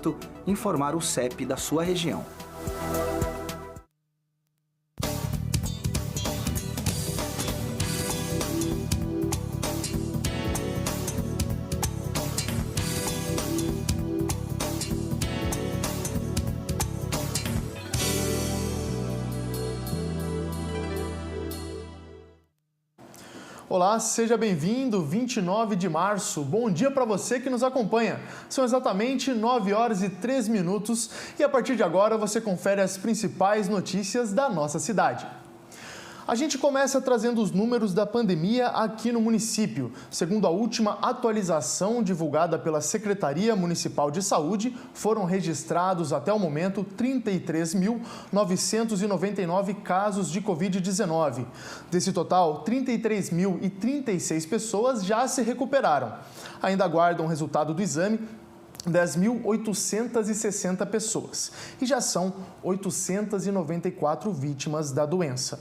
contato, informar o CEP da sua região. Olá, seja bem-vindo, 29 de março. Bom dia para você que nos acompanha. São exatamente 9 horas e 3 minutos e a partir de agora você confere as principais notícias da nossa cidade. A gente começa trazendo os números da pandemia aqui no município. Segundo a última atualização divulgada pela Secretaria Municipal de Saúde, foram registrados até o momento 33.999 casos de Covid-19. Desse total, 33.036 pessoas já se recuperaram. Ainda aguardam o resultado do exame 10.860 pessoas e já são 894 vítimas da doença.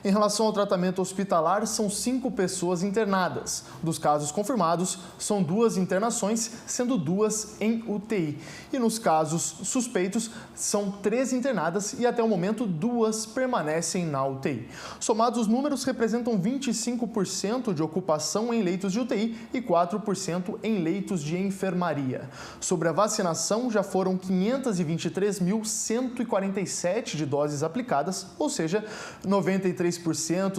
Em relação ao tratamento hospitalar, são 5 pessoas internadas. Dos casos confirmados, são 2 internações, sendo 2 em UTI. E nos casos suspeitos, são 3 internadas e até o momento 2 permanecem na UTI. Somados, os números representam 25% de ocupação em leitos de UTI e 4% em leitos de enfermaria. Sobre a vacinação, já foram 523.147 de doses aplicadas, ou seja, 93%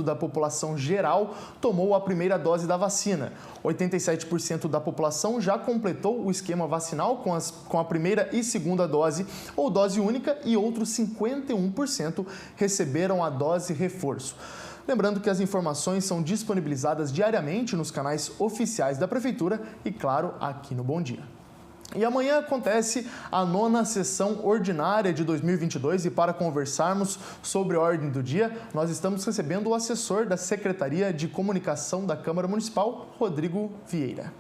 da população geral tomou a primeira dose da vacina. 87% da população já completou o esquema vacinal com a primeira e segunda dose ou dose única e outros 51% receberam a dose reforço. Lembrando que as informações são disponibilizadas diariamente nos canais oficiais da Prefeitura e, claro, aqui no Bom Dia. E amanhã acontece a 9ª sessão ordinária de 2022 e para conversarmos sobre a ordem do dia, nós estamos recebendo o assessor da Secretaria de Comunicação da Câmara Municipal, Rodrigo Vieira.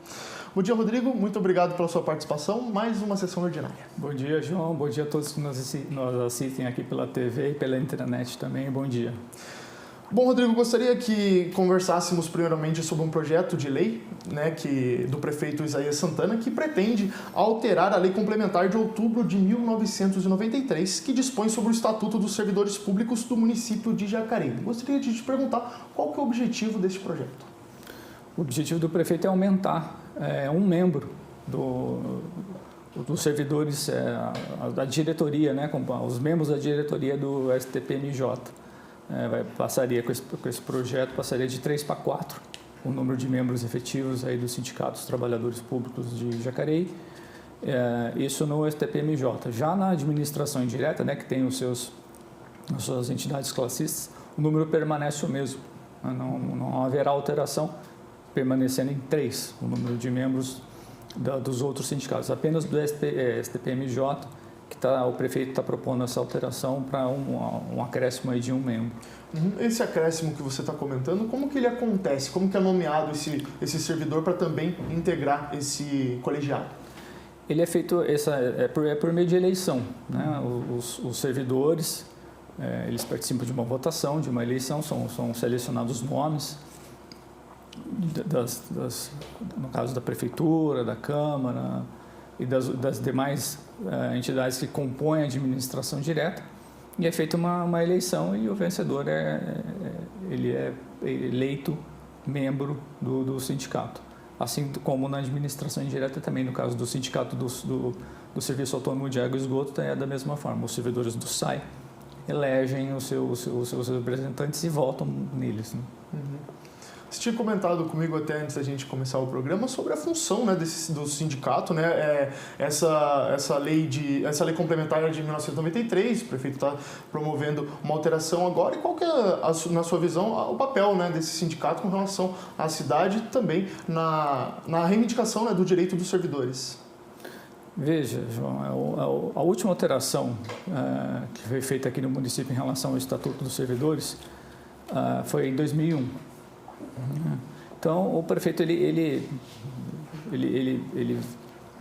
Bom dia, Rodrigo. Muito obrigado pela sua participação. Mais uma sessão ordinária. Bom dia, João. Bom dia a todos que nos assistem aqui pela TV e pela internet também. Bom dia. Bom, Rodrigo, gostaria que conversássemos primeiramente sobre um projeto de lei, do prefeito Isaías Santana, que pretende alterar a Lei Complementar de outubro de 1993, que dispõe sobre o Estatuto dos Servidores Públicos do município de Jacareí. Gostaria de te perguntar qual que é o objetivo desse projeto. O objetivo do prefeito é aumentar um membro dos servidores da diretoria, os membros da diretoria do STPMJ. Passaria com esse projeto, passaria de 3 para 4 o número de membros efetivos aí dos sindicatos trabalhadores públicos de Jacareí, isso no STPMJ. Já na administração indireta, que tem as suas entidades classistas, o número permanece o mesmo, não haverá alteração, permanecendo em 3 o número de membros dos outros sindicatos, apenas do STPMJ, o prefeito está propondo essa alteração para um acréscimo aí de 1 membro. Esse acréscimo que você está comentando, como que ele acontece? Como que é nomeado esse servidor para também integrar esse colegiado? Ele é feito por meio de eleição. Os servidores, eles participam de uma votação, de uma eleição, são selecionados nomes, no caso da prefeitura, da Câmara e das demais entidades que compõem a administração direta, e é feita uma eleição e o vencedor ele é eleito membro do sindicato. Assim como na administração indireta também, no caso do sindicato do Serviço Autônomo de Água e Esgoto, é da mesma forma. Os servidores do SAI elegem os seus representantes e votam neles. Você tinha comentado comigo até antes da gente começar o programa sobre a função do sindicato, essa lei complementar de 1993, o prefeito está promovendo uma alteração agora, e qual que é, na sua visão, o papel desse sindicato com relação à cidade e também na reivindicação do direito dos servidores? Veja, João, a última alteração que foi feita aqui no município em relação ao Estatuto dos Servidores foi em 2001. Então, o prefeito ele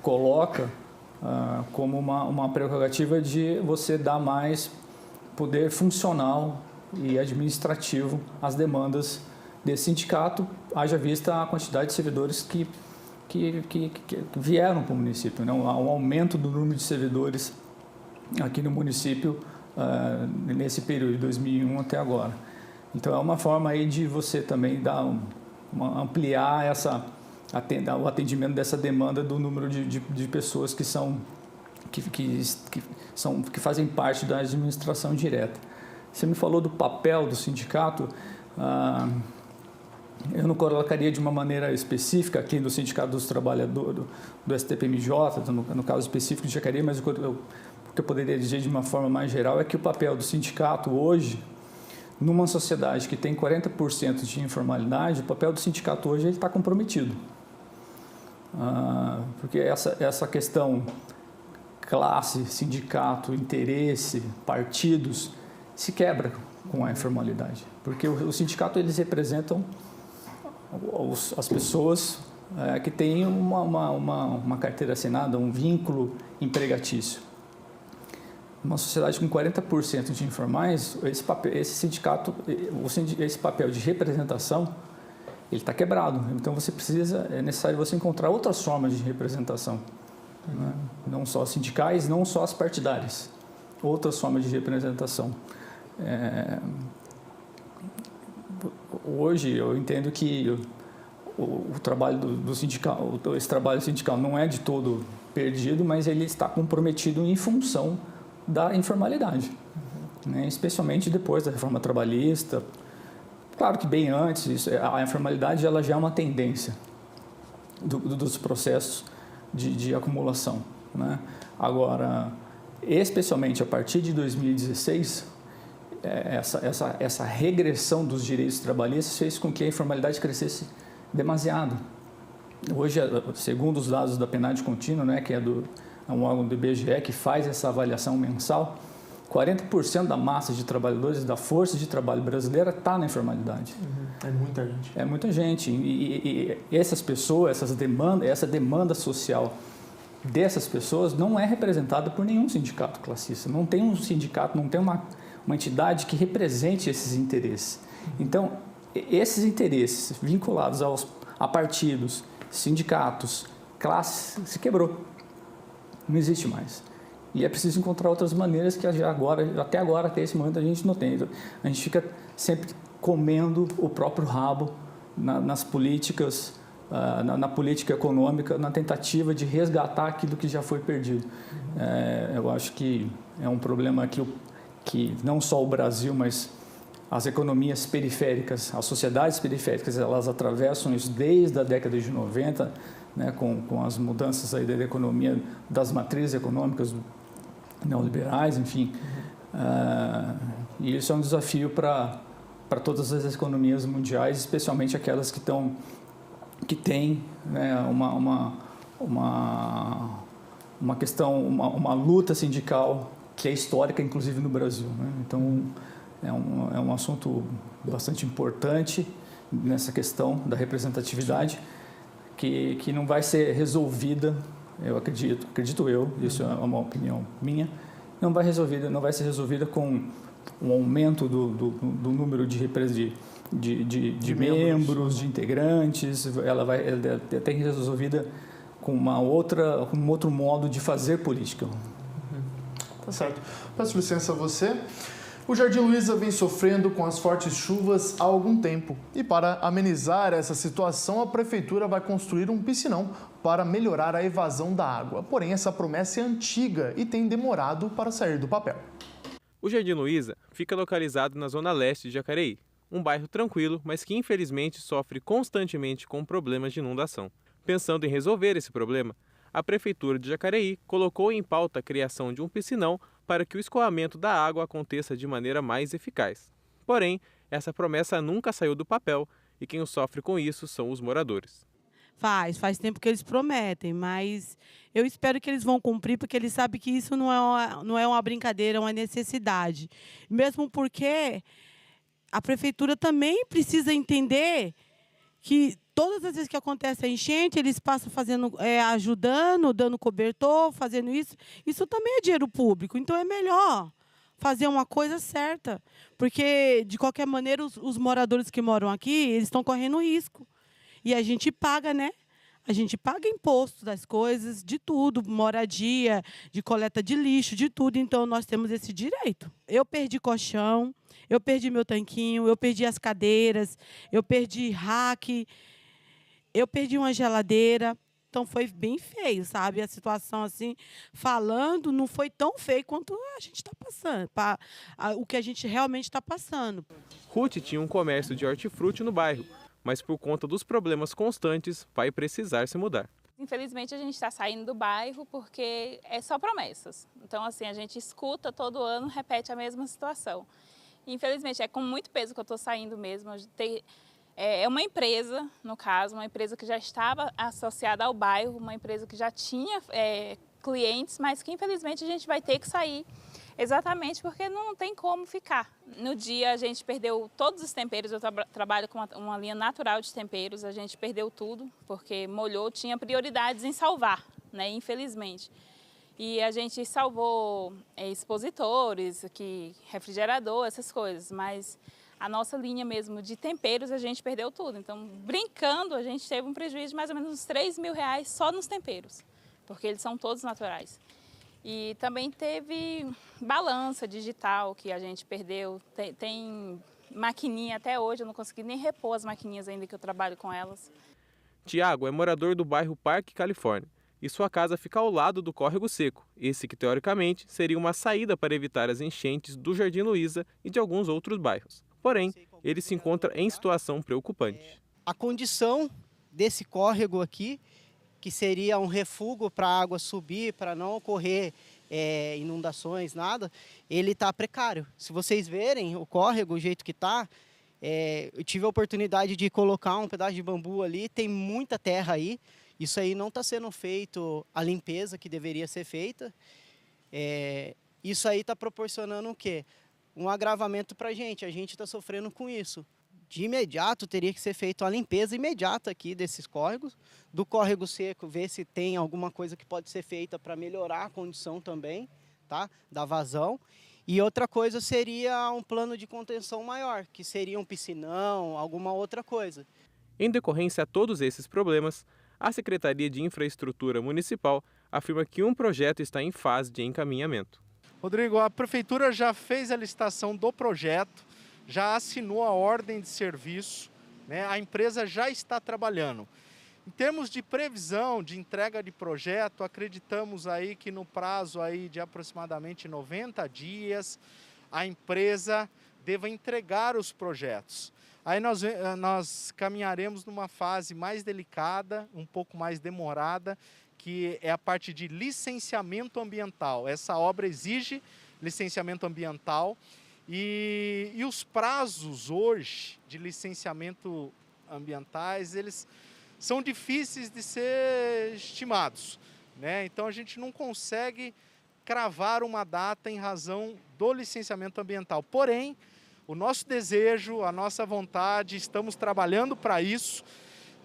coloca como uma prerrogativa de você dar mais poder funcional e administrativo às demandas desse sindicato, haja vista a quantidade de servidores que que vieram para o município, né? Um aumento do número de servidores aqui no município nesse período de 2001 até agora. Então, é uma forma aí de você também ampliar o atendimento dessa demanda do número de pessoas que fazem parte da administração direta. Você me falou do papel do sindicato. Eu não colocaria de uma maneira específica aqui no Sindicato dos Trabalhadores do STPMJ, no caso específico de Jacareí, mas o que eu poderia dizer de uma forma mais geral é que o papel do sindicato hoje, numa sociedade que tem 40% de informalidade, o papel do sindicato hoje está comprometido. Porque essa questão classe, sindicato, interesse, partidos, se quebra com a informalidade. Porque o sindicato, eles representam as pessoas que têm uma carteira assinada, um vínculo empregatício. Uma sociedade com 40% de informais, esse papel de representação, ele está quebrado. Então, é necessário você encontrar outras formas de representação. Né? Não só sindicais, não só as partidárias. Outras formas de representação. Hoje, eu entendo que o trabalho do sindical, esse trabalho sindical não é de todo perdido, mas ele está comprometido em função da informalidade, né? Especialmente depois da reforma trabalhista. Claro que bem antes, a informalidade ela já é uma tendência dos processos de acumulação, né? Agora, especialmente a partir de 2016, essa regressão dos direitos trabalhistas fez com que a informalidade crescesse demasiado. Hoje, segundo os dados da PNAD contínua, né, que é um órgão do IBGE que faz essa avaliação mensal, 40% da massa de trabalhadores da força de trabalho brasileira está na informalidade. É muita gente. É muita gente. E essas pessoas, essa demanda social dessas pessoas não é representada por nenhum sindicato classista. Não tem um sindicato, não tem uma entidade que represente esses interesses. Então, esses interesses vinculados a partidos, sindicatos, classes, se quebrou. Não existe mais. E é preciso encontrar outras maneiras que até esse momento, a gente não tem. A gente fica sempre comendo o próprio rabo nas políticas, na política econômica, na tentativa de resgatar aquilo que já foi perdido. Eu acho que é um problema que não só o Brasil, mas as economias periféricas, as sociedades periféricas, elas atravessam isso desde a década de 90, né, com as mudanças aí da economia, das matrizes econômicas neoliberais, enfim. E isso é um desafio para todas as economias mundiais, especialmente aquelas que têm, né, uma questão, uma luta sindical que é histórica, inclusive no Brasil, né? Então, é um assunto bastante importante nessa questão da representatividade, que não vai ser resolvida, eu acredito eu, isso é uma opinião minha, não vai ser resolvida com um aumento do número de membros, de integrantes. Ela tem que ser resolvida com um outro modo de fazer política. Tá certo. Peço licença a você. O Jardim Luiza vem sofrendo com as fortes chuvas há algum tempo e para amenizar essa situação, a Prefeitura vai construir um piscinão para melhorar a evasão da água. Porém, essa promessa é antiga e tem demorado para sair do papel. O Jardim Luiza fica localizado na zona leste de Jacareí, um bairro tranquilo, mas que infelizmente sofre constantemente com problemas de inundação. Pensando em resolver esse problema, a Prefeitura de Jacareí colocou em pauta a criação de um piscinão para que o escoamento da água aconteça de maneira mais eficaz. Porém, essa promessa nunca saiu do papel e quem sofre com isso são os moradores. Faz tempo que eles prometem, mas eu espero que eles vão cumprir, porque eles sabem que isso não é uma brincadeira, é uma necessidade. Mesmo porque a Prefeitura também precisa entender que todas as vezes que acontece a enchente, eles passam ajudando, dando cobertor, fazendo isso. Isso também é dinheiro público, então é melhor fazer uma coisa certa. Porque, de qualquer maneira, os moradores que moram aqui, eles estão correndo risco. E a gente paga, né, A gente paga imposto das coisas, de tudo, moradia, de coleta de lixo, de tudo. Então, nós temos esse direito. Eu perdi colchão, eu perdi meu tanquinho, eu perdi as cadeiras, eu perdi rack, eu perdi uma geladeira. Então, foi bem feio, sabe? A situação, assim, falando, não foi tão feio quanto a gente está passando, o que a gente realmente está passando. Ruth tinha um comércio de hortifruti no bairro, mas por conta dos problemas constantes, vai precisar se mudar. Infelizmente, a gente está saindo do bairro porque é só promessas. Então, assim, a gente escuta todo ano, repete a mesma situação. Infelizmente, é com muito peso que eu estou saindo mesmo. É uma empresa, no caso, uma empresa que já estava associada ao bairro, uma empresa que já tinha clientes, mas que infelizmente a gente vai ter que sair exatamente porque não tem como ficar. No dia a gente perdeu todos os temperos, eu trabalho com uma linha natural de temperos, a gente perdeu tudo porque molhou, tinha prioridades em salvar, né, infelizmente. E a gente salvou expositores, refrigerador, essas coisas, mas a nossa linha mesmo de temperos, a gente perdeu tudo. Então, brincando, a gente teve um prejuízo de mais ou menos uns R$3.000 só nos temperos, porque eles são todos naturais. E também teve balança digital que a gente perdeu, tem maquininha até hoje, eu não consegui nem repor as maquininhas ainda que eu trabalho com elas. Tiago é morador do bairro Parque, Califórnia, e sua casa fica ao lado do córrego seco, esse que teoricamente seria uma saída para evitar as enchentes do Jardim Luiza e de alguns outros bairros. Porém, ele se encontra em situação preocupante. A condição desse córrego aqui, que seria um refúgio para a água subir, para não ocorrer inundações, nada, ele está precário. Se vocês verem o córrego, o jeito que está, eu tive a oportunidade de colocar um pedaço de bambu ali, tem muita terra aí, isso aí não está sendo feito a limpeza que deveria ser feita. Isso aí está proporcionando o quê? Um agravamento para a gente está sofrendo com isso. De imediato teria que ser feita uma limpeza imediata aqui desses córregos, do córrego seco, ver se tem alguma coisa que pode ser feita para melhorar a condição também, tá? Da vazão. E outra coisa seria um plano de contenção maior, que seria um piscinão, alguma outra coisa. Em decorrência a todos esses problemas, a Secretaria de Infraestrutura Municipal afirma que um projeto está em fase de encaminhamento. Rodrigo, a Prefeitura já fez a licitação do projeto, já assinou a ordem de serviço, né? A empresa já está trabalhando. Em termos de previsão de entrega de projeto, acreditamos aí que no prazo aí de aproximadamente 90 dias, a empresa deva entregar os projetos. Aí nós caminharemos numa fase mais delicada, um pouco mais demorada, que é a parte de licenciamento ambiental. Essa obra exige licenciamento ambiental e os prazos hoje de licenciamento ambientais, eles são difíceis de ser estimados, né? Então a gente não consegue cravar uma data em razão do licenciamento ambiental. Porém, o nosso desejo, a nossa vontade, estamos trabalhando para isso,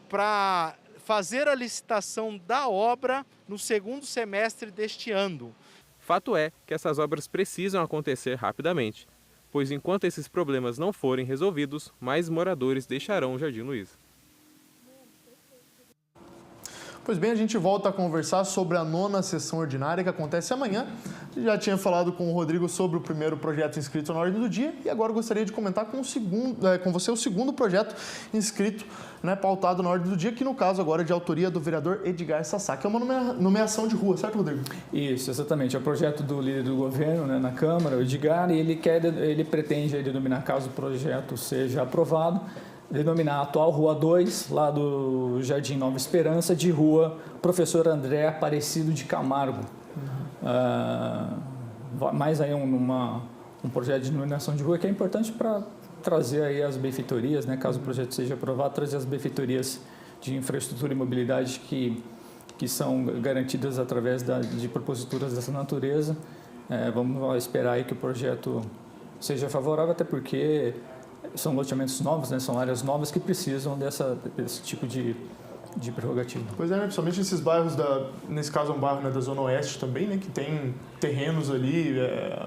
para fazer a licitação da obra no segundo semestre deste ano. Fato é que essas obras precisam acontecer rapidamente, pois enquanto esses problemas não forem resolvidos, mais moradores deixarão o Jardim Luiza. Pois bem, a gente volta a conversar sobre a 9ª sessão ordinária que acontece amanhã. Já tinha falado com o Rodrigo sobre o primeiro projeto inscrito na ordem do dia e agora gostaria de comentar com você o segundo projeto inscrito, né, pautado na ordem do dia, que no caso agora é de autoria do vereador Edgar Sassá, que é uma nomeação de rua, certo, Rodrigo? Isso, exatamente. É o projeto do líder do governo, né, na Câmara, o Edgar, e ele pretende denominar, caso o projeto seja aprovado, denominar a atual Rua 2, lá do Jardim Nova Esperança, de Rua Professor André Aparecido de Camargo. Mais aí um projeto de denominação de rua que é importante para trazer aí as benfeitorias, né, caso o projeto seja aprovado, trazer as benfeitorias de infraestrutura e mobilidade que são garantidas através de proposituras dessa natureza. Vamos esperar aí que o projeto seja favorável, até porque são loteamentos novos, né? São áreas novas que precisam desse tipo de prerrogativa. Pois é, né? Principalmente esses bairros, nesse caso é um bairro, né, da Zona Oeste também, né, que tem terrenos ali,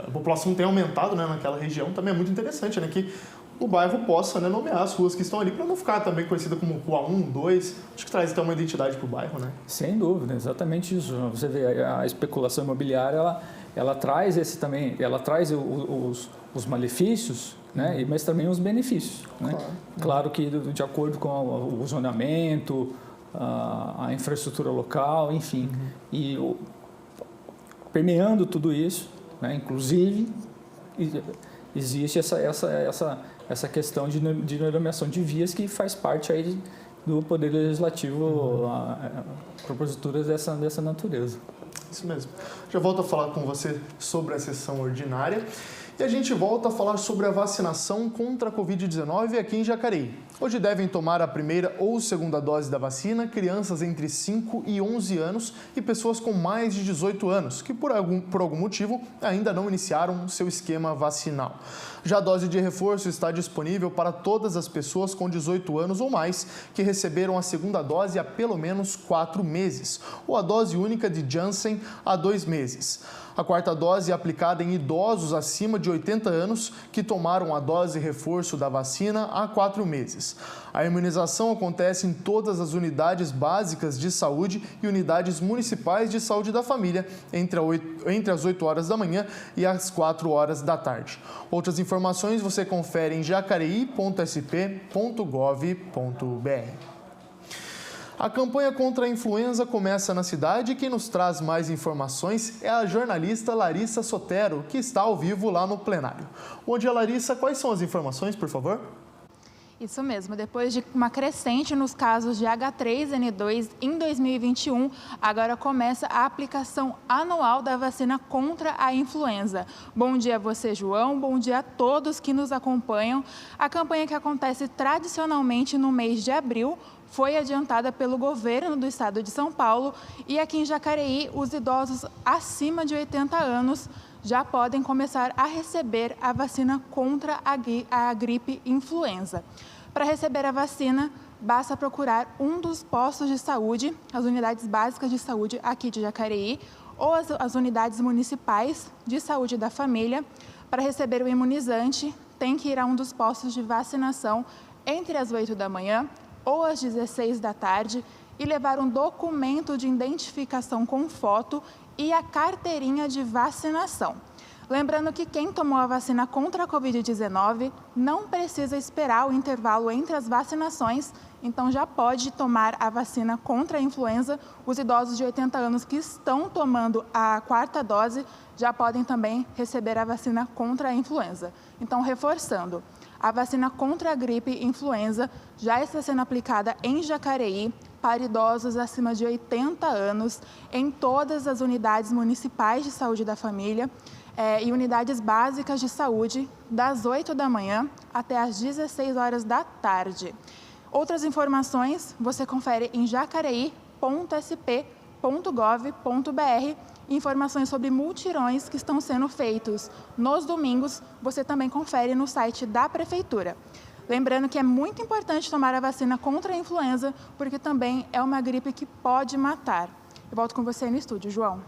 a população tem aumentado, né, naquela região, também é muito interessante, né, que o bairro possa, né, nomear as ruas que estão ali para não ficar também conhecida como Rua 1, 2. Acho que traz até uma identidade para o bairro, né? Sem dúvida, exatamente isso. Você vê, a especulação imobiliária, ela traz esse também, ela traz os malefícios, né, mas também os benefícios. Né? Claro que de acordo com o zonamento, a infraestrutura local, enfim. E permeando tudo isso, né, inclusive, existe essa questão de nomeação de vias que faz parte aí do Poder Legislativo, proposituras dessa natureza. Isso mesmo. Já volto a falar com você sobre a sessão ordinária. E a gente volta a falar sobre a vacinação contra a Covid-19 aqui em Jacareí. Hoje devem tomar a primeira ou segunda dose da vacina crianças entre 5 e 11 anos e pessoas com mais de 18 anos, que por algum motivo ainda não iniciaram seu esquema vacinal. Já a dose de reforço está disponível para todas as pessoas com 18 anos ou mais que receberam a segunda dose há pelo menos 4 meses, ou a dose única de Janssen há 2 meses. A quarta dose é aplicada em idosos acima de 80 anos que tomaram a dose reforço da vacina há 4 meses. A imunização acontece em todas as unidades básicas de saúde e unidades municipais de saúde da família entre as 8 horas da manhã e as 4 horas da tarde. Outras informações você confere em jacareí.sp.gov.br. A campanha contra a influenza começa na cidade e quem nos traz mais informações é a jornalista Larissa Sotero, que está ao vivo lá no plenário. Bom dia, Larissa. Quais são as informações, por favor? Isso mesmo, depois de uma crescente nos casos de H3N2 em 2021, agora começa a aplicação anual da vacina contra a influenza. Bom dia a você, João, bom dia a todos que nos acompanham. A campanha que acontece tradicionalmente no mês de abril foi adiantada pelo governo do estado de São Paulo e aqui em Jacareí, os idosos acima de 80 anos já podem começar a receber a vacina contra a gripe influenza. Para receber a vacina, basta procurar um dos postos de saúde, as unidades básicas de saúde aqui de Jacareí, ou as unidades municipais de saúde da família. Para receber o imunizante, tem que ir a um dos postos de vacinação entre as 8 da manhã ou às 16 da tarde e levar um documento de identificação com foto e a carteirinha de vacinação. Lembrando que quem tomou a vacina contra a Covid-19 não precisa esperar o intervalo entre as vacinações, então já pode tomar a vacina contra a influenza. Os idosos de 80 anos que estão tomando a quarta dose já podem também receber a vacina contra a influenza. Então, reforçando, a vacina contra a gripe influenza já está sendo aplicada em Jacareí para idosos acima de 80 anos em todas as unidades municipais de saúde da família e unidades básicas de saúde das 8 da manhã até as 16 horas da tarde. Outras informações você confere em jacareí.sp.gov.br. Informações sobre multirões que estão sendo feitos nos domingos, você também confere no site da Prefeitura. Lembrando que é muito importante tomar a vacina contra a influenza, porque também é uma gripe que pode matar. Eu volto com você no estúdio, João.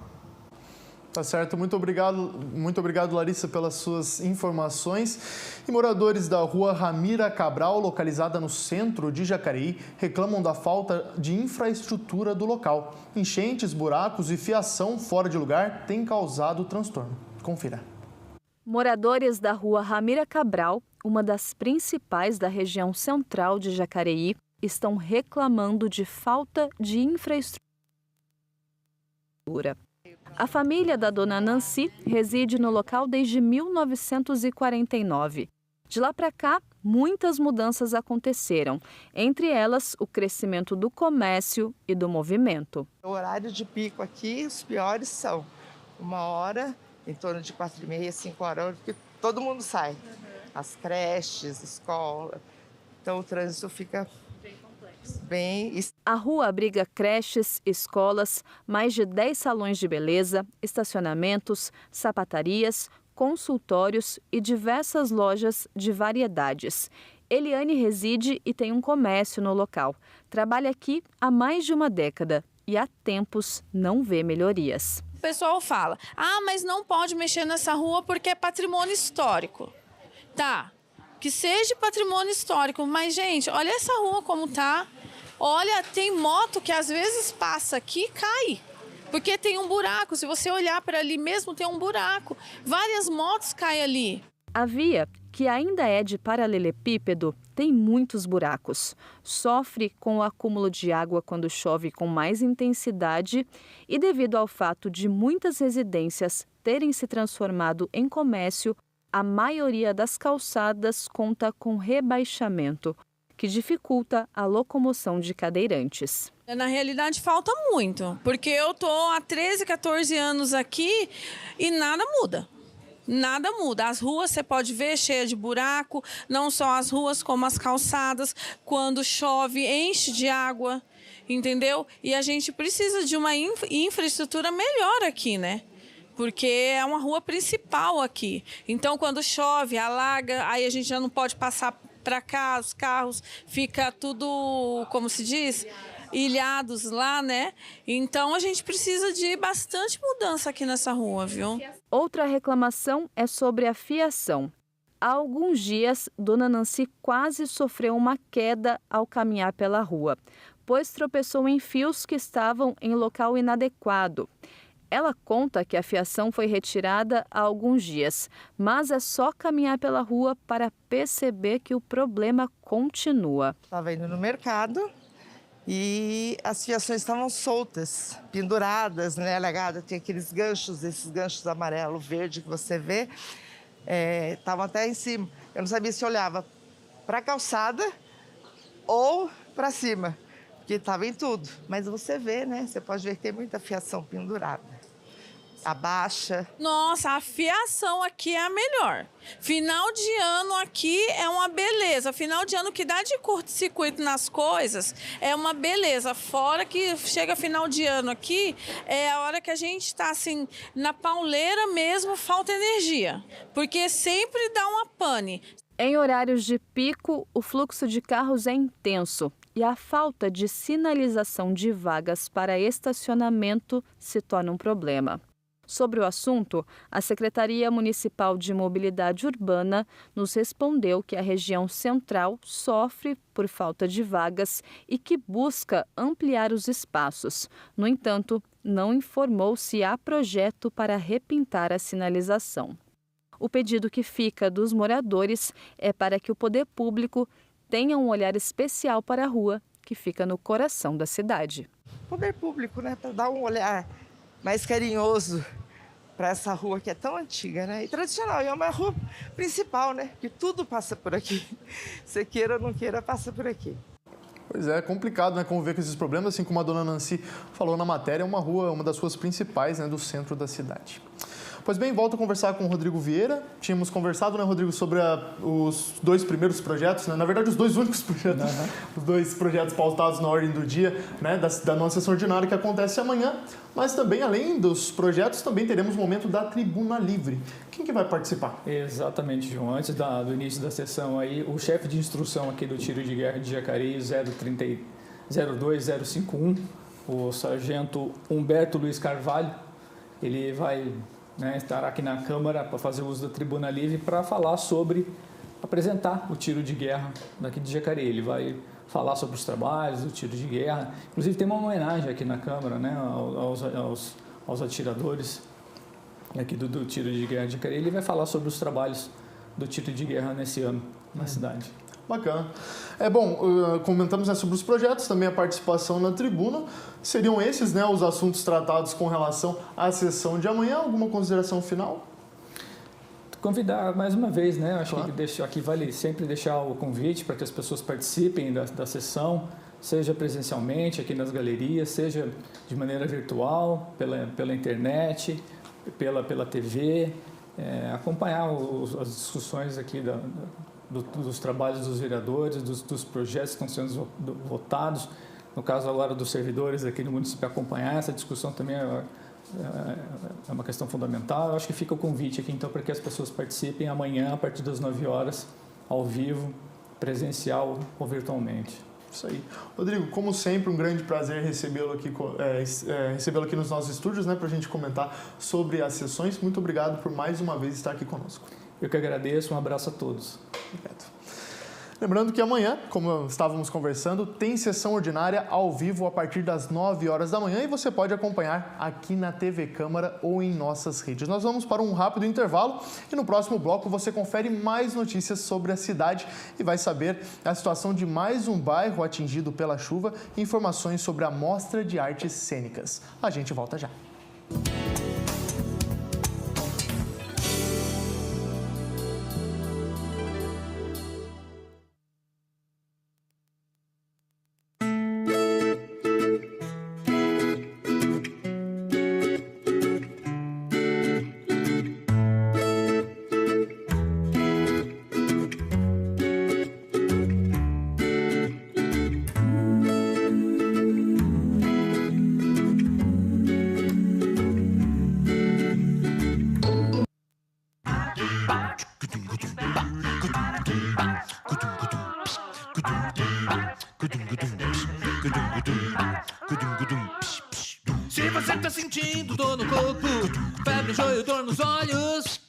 Tá certo, muito obrigado, Larissa, pelas suas informações. E moradores da rua Ramira Cabral, localizada no centro de Jacareí, reclamam da falta de infraestrutura do local. Enchentes, buracos e fiação fora de lugar têm causado transtorno. Confira. Moradores da rua Ramira Cabral, uma das principais da região central de Jacareí, estão reclamando de falta de infraestrutura. A família da dona Nancy reside no local desde 1949. De lá para cá, muitas mudanças aconteceram, entre elas o crescimento do comércio e do movimento. O horário de pico aqui, os piores são 1h, em torno de 4h30, 5h, porque todo mundo sai. As creches, escola, então o trânsito fica bem. A rua abriga creches, escolas, mais de 10 salões de beleza, estacionamentos, sapatarias, consultórios e diversas lojas de variedades. Eliane reside e tem um comércio no local. Trabalha aqui há mais de uma década e há tempos não vê melhorias. O pessoal fala, mas não pode mexer nessa rua porque é patrimônio histórico. Tá, que seja patrimônio histórico. Mas, gente, olha essa rua como tá. Olha, tem moto que às vezes passa aqui e cai. Porque tem um buraco. Se você olhar para ali mesmo, tem um buraco. Várias motos caem ali. A via, que ainda é de paralelepípedo, tem muitos buracos. Sofre com o acúmulo de água quando chove com mais intensidade e devido ao fato de muitas residências terem se transformado em comércio, a maioria das calçadas conta com rebaixamento, que dificulta a locomoção de cadeirantes. Na realidade, falta muito, porque eu estou há 13, 14 anos aqui e nada muda. Nada muda. As ruas, você pode ver, cheias de buraco, não só as ruas, como as calçadas. Quando chove, enche de água, entendeu? E a gente precisa de uma infraestrutura melhor aqui, né? Porque é uma rua principal aqui. Então, quando chove, alaga, aí a gente já não pode passar para cá, os carros, fica tudo, como se diz, ilhados lá, né? Então a gente precisa de bastante mudança aqui nessa rua, viu? Outra reclamação é sobre a fiação. Há alguns dias, Dona Nancy quase sofreu uma queda ao caminhar pela rua, pois tropeçou em fios que estavam em local inadequado. Ela conta que a fiação foi retirada há alguns dias, mas é só caminhar pela rua para perceber que o problema continua. Estava indo no mercado e as fiações estavam soltas, penduradas, né, alegada. Tem aqueles ganchos, esses ganchos amarelo, verde que você vê, estavam até em cima. Eu não sabia se olhava para a calçada ou para cima, porque estava em tudo. Mas você vê, né? Você pode ver que tem muita fiação pendurada. Abaixa. Nossa, a fiação aqui é a melhor. Final de ano aqui é uma beleza. Final de ano que dá de curto-circuito nas coisas é uma beleza. Fora que chega final de ano aqui, é a hora que a gente está assim, na pauleira mesmo, falta energia. Porque sempre dá uma pane. Em horários de pico, o fluxo de carros é intenso e a falta de sinalização de vagas para estacionamento se torna um problema. Sobre o assunto, a Secretaria Municipal de Mobilidade Urbana nos respondeu que a região central sofre por falta de vagas e que busca ampliar os espaços. No entanto, não informou se há projeto para repintar a sinalização. O pedido que fica dos moradores é para que o poder público tenha um olhar especial para a rua, que fica no coração da cidade. Poder público, né, para dar um olhar mais carinhoso para essa rua que é tão antiga, né, e tradicional. E é uma rua principal, né, que tudo passa por aqui. Você queira ou não queira, passa por aqui. Pois é complicado, né, conviver com esses problemas, assim como a dona Nancy falou na matéria, é uma das ruas principais, né, do centro da cidade. Pois bem, volto a conversar com o Rodrigo Vieira. Tínhamos conversado, né, Rodrigo, sobre os dois primeiros projetos, né? Na verdade, os dois únicos projetos, os dois projetos pautados na ordem do dia, né, da nossa sessão ordinária que acontece amanhã. Mas também, além dos projetos, também teremos o momento da Tribuna Livre. Quem que vai participar? Exatamente, João. Antes do início da sessão aí, o chefe de instrução aqui do Tiro de Guerra de Jacareí, 02051, o sargento Humberto Luiz Carvalho, ele vai estar aqui na Câmara para fazer uso da Tribuna Livre para falar apresentar o tiro de guerra daqui de Jacareí. Ele vai falar sobre os trabalhos do tiro de guerra. Inclusive tem uma homenagem aqui na Câmara, né, aos atiradores aqui do tiro de guerra de Jacareí. Ele vai falar sobre os trabalhos do tiro de guerra nesse ano na cidade. Bacana. Comentamos, né, sobre os projetos, também a participação na tribuna. Seriam esses, né, os assuntos tratados com relação à sessão de amanhã? Alguma consideração final? Convidar mais uma vez, né? Acho que aqui vale sempre deixar o convite para que as pessoas participem da sessão, seja presencialmente aqui nas galerias, seja de maneira virtual, pela internet, pela TV, acompanhar as discussões aqui dos trabalhos dos vereadores, dos projetos que estão sendo votados, no caso agora dos servidores aqui no município, acompanhar essa discussão também é uma questão fundamental. Eu acho que fica o convite aqui então para que as pessoas participem amanhã a partir das 9 horas, ao vivo, presencial ou virtualmente. Isso aí. Rodrigo, como sempre, um grande prazer recebê-lo aqui nos nossos estúdios, né, para a gente comentar sobre as sessões. Muito obrigado por mais uma vez estar aqui conosco. Eu que agradeço, um abraço a todos. Obrigado. Lembrando que amanhã, como estávamos conversando, tem sessão ordinária ao vivo a partir das 9 horas da manhã e você pode acompanhar aqui na TV Câmara ou em nossas redes. Nós vamos para um rápido intervalo e no próximo bloco você confere mais notícias sobre a cidade e vai saber a situação de mais um bairro atingido pela chuva e informações sobre a Mostra de Artes Cênicas. A gente volta já. Se você tá sentindo dor no corpo, febre, enjoo, dor nos olhos,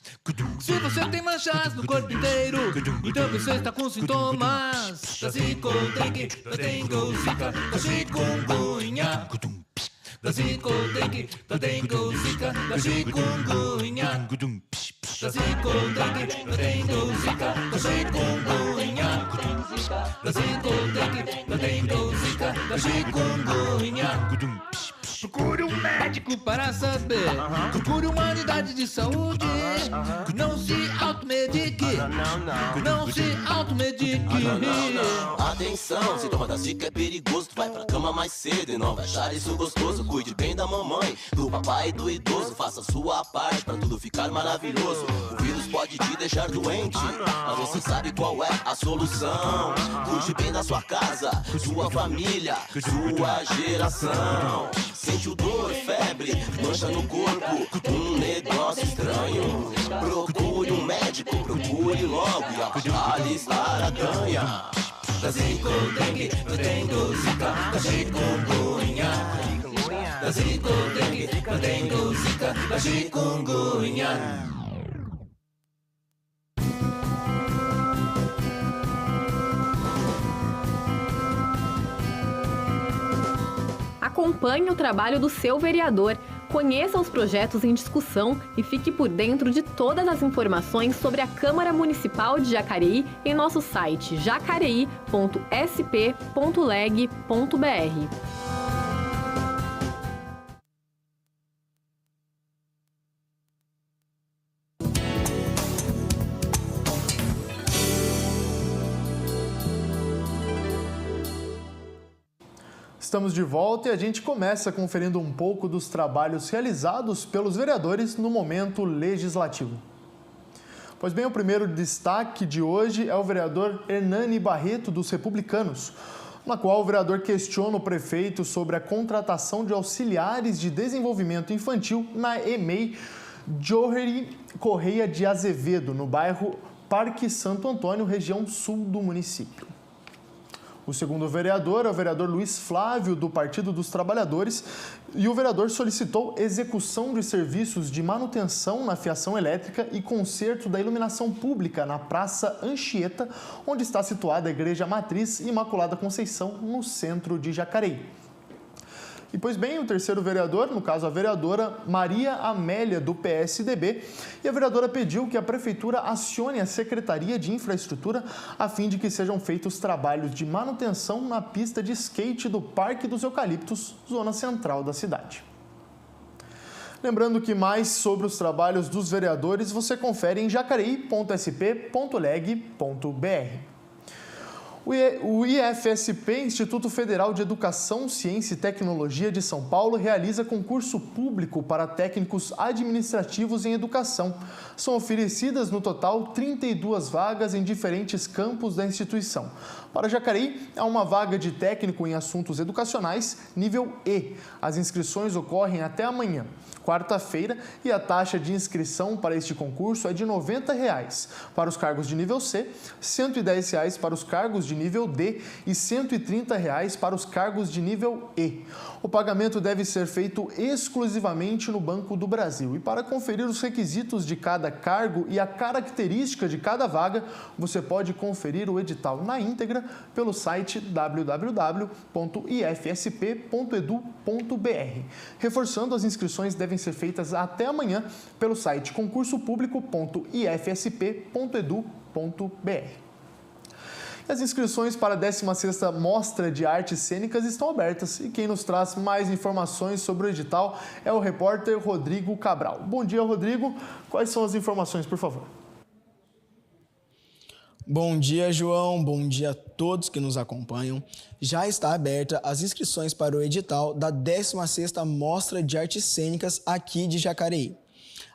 se você tem manchas no corpo inteiro, então você está com sintomas da zicodengue, da dengue, zika, da chikungunya, da zicodengue, da dengue, zika, da chikungunya, da zicodengue, da dengue, zika, da chikungunya, da zicodengue, da dengue, zika, da chikungunya. Procure um médico para saber. Procure uma unidade de saúde. Não se automedique. Não se automedique. Atenção, sintoma da zika é perigoso. Tu vai pra cama mais cedo e não vai achar isso gostoso. Cuide bem da mamãe, do papai e do idoso. Faça a sua parte pra tudo ficar maravilhoso. O vírus pode te deixar doente, mas você sabe qual é a solução. Cuide bem da sua casa, sua família, sua geração. Sente dor, febre, mancha no corpo, um negócio estranho. Procure um médico, procure logo e a alistar a ganha. Da zicodengue, da dengue, zika, da chikungunya. Da zicodengue, da dengue, zika, da chikungunya. Acompanhe o trabalho do seu vereador, conheça os projetos em discussão e fique por dentro de todas as informações sobre a Câmara Municipal de Jacareí em nosso site jacareí.sp.leg.br. Estamos de volta e a gente começa conferindo um pouco dos trabalhos realizados pelos vereadores no momento legislativo. Pois bem, o primeiro destaque de hoje é o vereador Hernani Barreto, dos Republicanos, na qual o vereador questiona o prefeito sobre a contratação de auxiliares de desenvolvimento infantil na EMEI Johery Correia de Azevedo, no bairro Parque Santo Antônio, região sul do município. O segundo vereador é o vereador Luiz Flávio, do Partido dos Trabalhadores, e o vereador solicitou execução de serviços de manutenção na fiação elétrica e conserto da iluminação pública na Praça Anchieta, onde está situada a Igreja Matriz Imaculada Conceição, no centro de Jacareí. E, pois bem, o terceiro vereador, no caso a vereadora Maria Amélia, do PSDB, e a vereadora pediu que a Prefeitura acione a Secretaria de Infraestrutura a fim de que sejam feitos trabalhos de manutenção na pista de skate do Parque dos Eucaliptos, zona central da cidade. Lembrando que mais sobre os trabalhos dos vereadores você confere em jacareí.sp.leg.br. O IFSP, Instituto Federal de Educação, Ciência e Tecnologia de São Paulo, realiza concurso público para técnicos administrativos em educação. São oferecidas, no total, 32 vagas em diferentes campos da instituição. Para Jacareí, há uma vaga de técnico em assuntos educacionais, nível E. As inscrições ocorrem até amanhã, quarta-feira, e a taxa de inscrição para este concurso é de R$ 90. Para os cargos de nível C, R$ 110 para os cargos de de nível D e R$ 130 para os cargos de nível E. O pagamento deve ser feito exclusivamente no Banco do Brasil. E para conferir os requisitos de cada cargo e a característica de cada vaga, você pode conferir o edital na íntegra pelo site www.ifsp.edu.br. Reforçando, as inscrições devem ser feitas até amanhã pelo site concursopublico.ifsp.edu.br. As inscrições para a 16ª Mostra de Artes Cênicas estão abertas e quem nos traz mais informações sobre o edital é o repórter Rodrigo Cabral. Bom dia, Rodrigo. Quais são as informações, por favor? Bom dia, João. Bom dia a todos que nos acompanham. Já está aberta as inscrições para o edital da 16ª Mostra de Artes Cênicas aqui de Jacareí.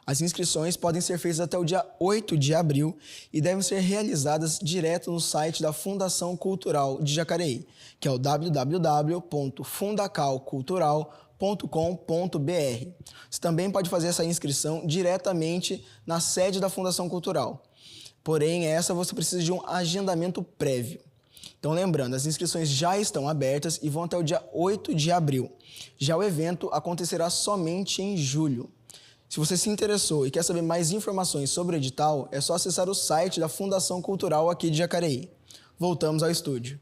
As inscrições podem ser feitas até o dia 8 de abril e devem ser realizadas direto no site da Fundação Cultural de Jacareí, que é o www.fundacalcultural.com.br. Você também pode fazer essa inscrição diretamente na sede da Fundação Cultural. Porém, essa você precisa de um agendamento prévio. Então, lembrando, as inscrições já estão abertas e vão até o dia 8 de abril. Já o evento acontecerá somente em julho. Se você se interessou e quer saber mais informações sobre o edital, é só acessar o site da Fundação Cultural aqui de Jacareí. Voltamos ao estúdio.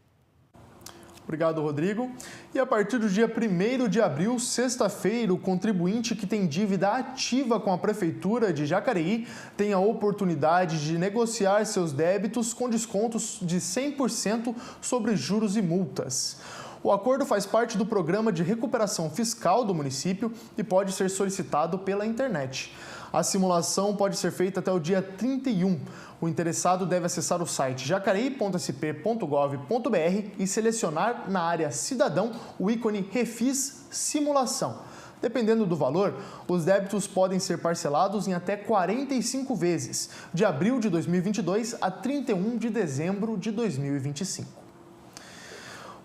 Obrigado, Rodrigo. E a partir do dia 1º de abril, sexta-feira, o contribuinte que tem dívida ativa com a Prefeitura de Jacareí tem a oportunidade de negociar seus débitos com descontos de 100% sobre juros e multas. O acordo faz parte do programa de recuperação fiscal do município e pode ser solicitado pela internet. A simulação pode ser feita até o dia 31. O interessado deve acessar o site jacareí.sp.gov.br e selecionar na área Cidadão o ícone Refis Simulação. Dependendo do valor, os débitos podem ser parcelados em até 45 vezes, de abril de 2022 a 31 de dezembro de 2025.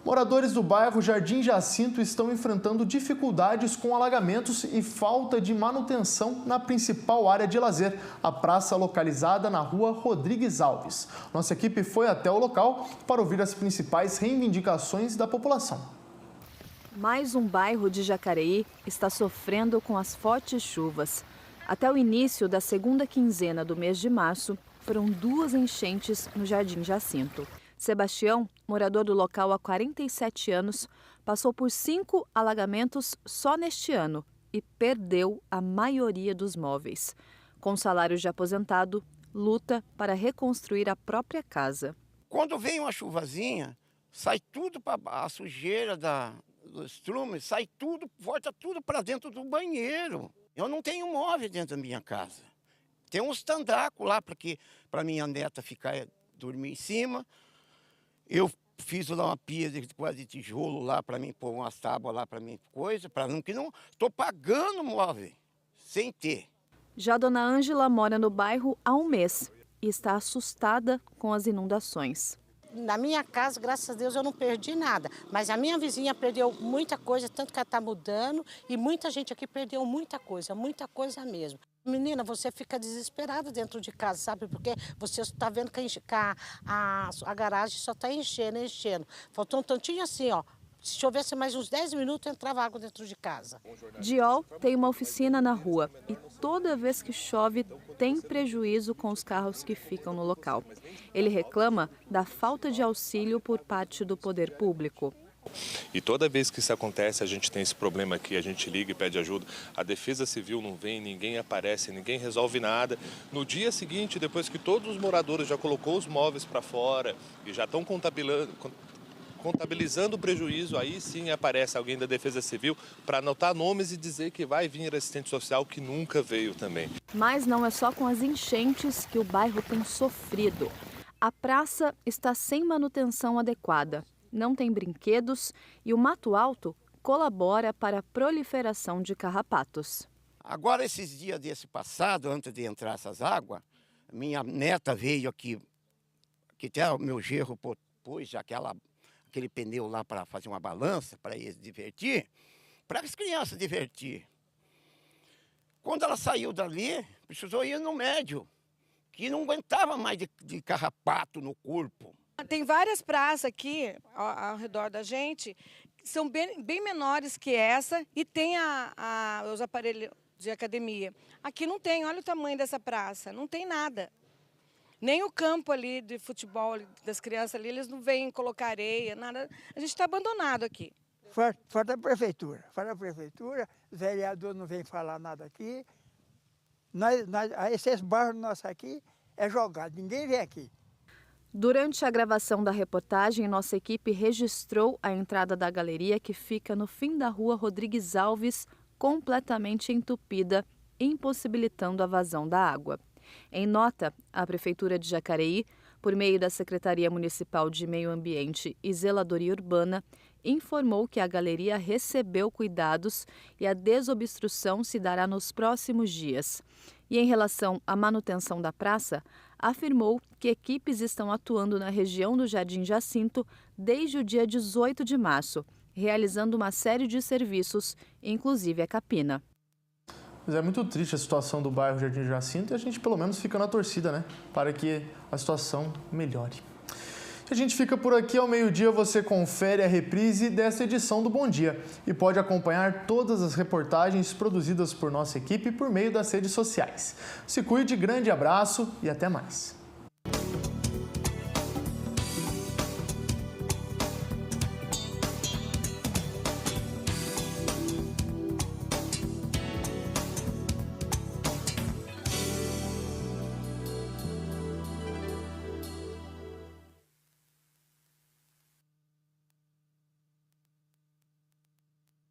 Moradores do bairro Jardim Jacinto estão enfrentando dificuldades com alagamentos e falta de manutenção na principal área de lazer, a praça localizada na rua Rodrigues Alves. Nossa equipe foi até o local para ouvir as principais reivindicações da população. Mais um bairro de Jacareí está sofrendo com as fortes chuvas. Até o início da segunda quinzena do mês de março, foram 2 enchentes no Jardim Jacinto. Sebastião, morador do local há 47 anos, passou por 5 alagamentos só neste ano e perdeu a maioria dos móveis. Com salário de aposentado, luta para reconstruir a própria casa. Quando vem uma chuvazinha, sai tudo para a sujeira dos estrumes, sai tudo, volta tudo para dentro do banheiro. Eu não tenho móvel dentro da minha casa. Tem uns tandacos lá para minha neta dormir em cima. Eu fiz lá uma pia de tijolo lá para mim pôr umas tábuas lá para mim, que não estou pagando móvel sem ter. Já a dona Ângela mora no bairro há um mês e está assustada com as inundações. Na minha casa, graças a Deus, eu não perdi nada, mas a minha vizinha perdeu muita coisa, tanto que ela está mudando, e muita gente aqui perdeu muita coisa mesmo. Menina, você fica desesperada dentro de casa, sabe? Porque você está vendo que a garagem só está enchendo. Faltou um tantinho assim, ó. Se chovesse mais uns 10 minutos, entrava água dentro de casa. Diol tem uma oficina na rua e toda vez que chove tem prejuízo com os carros que ficam no local. Ele reclama da falta de auxílio por parte do poder público. E toda vez que isso acontece, a gente tem esse problema aqui, a gente liga e pede ajuda, a Defesa Civil não vem, ninguém aparece, ninguém resolve nada. No dia seguinte, depois que todos os moradores já colocou os móveis para fora e já estão contabilizando o prejuízo, aí sim aparece alguém da Defesa Civil para anotar nomes e dizer que vai vir assistente social, que nunca veio também. Mas não é só com as enchentes que o bairro tem sofrido. A praça está sem manutenção adequada. Não tem brinquedos e o mato alto colabora para a proliferação de carrapatos. Agora, esses dias desse passado, antes de entrar essas águas, minha neta veio aqui, que até o meu genro pôs aquele pneu lá para fazer uma balança, para eles divertir, para as crianças divertir. Quando ela saiu dali, precisou ir no médico, que não aguentava mais de carrapato no corpo. Tem várias praças aqui ao redor da gente, que são bem menores que essa, e tem os aparelhos de academia. Aqui não tem, olha o tamanho dessa praça, não tem nada. Nem o campo ali de futebol das crianças ali, eles não vêm colocar areia, nada. A gente está abandonado aqui. Fora da prefeitura. Fora da prefeitura, os vereadores não vêm falar nada aqui. Esses bairros nossos aqui é jogado, ninguém vem aqui. Durante a gravação da reportagem, nossa equipe registrou a entrada da galeria que fica no fim da rua Rodrigues Alves, completamente entupida, impossibilitando a vazão da água. Em nota, a Prefeitura de Jacareí, por meio da Secretaria Municipal de Meio Ambiente e Zeladoria Urbana, informou que a galeria recebeu cuidados e a desobstrução se dará nos próximos dias. E em relação à manutenção da praça, afirmou que equipes estão atuando na região do Jardim Jacinto desde o dia 18 de março, realizando uma série de serviços, inclusive a capina. Mas é muito triste a situação do bairro Jardim Jacinto e a gente pelo menos fica na torcida, né? Para que a situação melhore. A gente fica por aqui. Ao meio-dia você confere a reprise desta edição do Bom Dia e pode acompanhar todas as reportagens produzidas por nossa equipe por meio das redes sociais. Se cuide, grande abraço e até mais.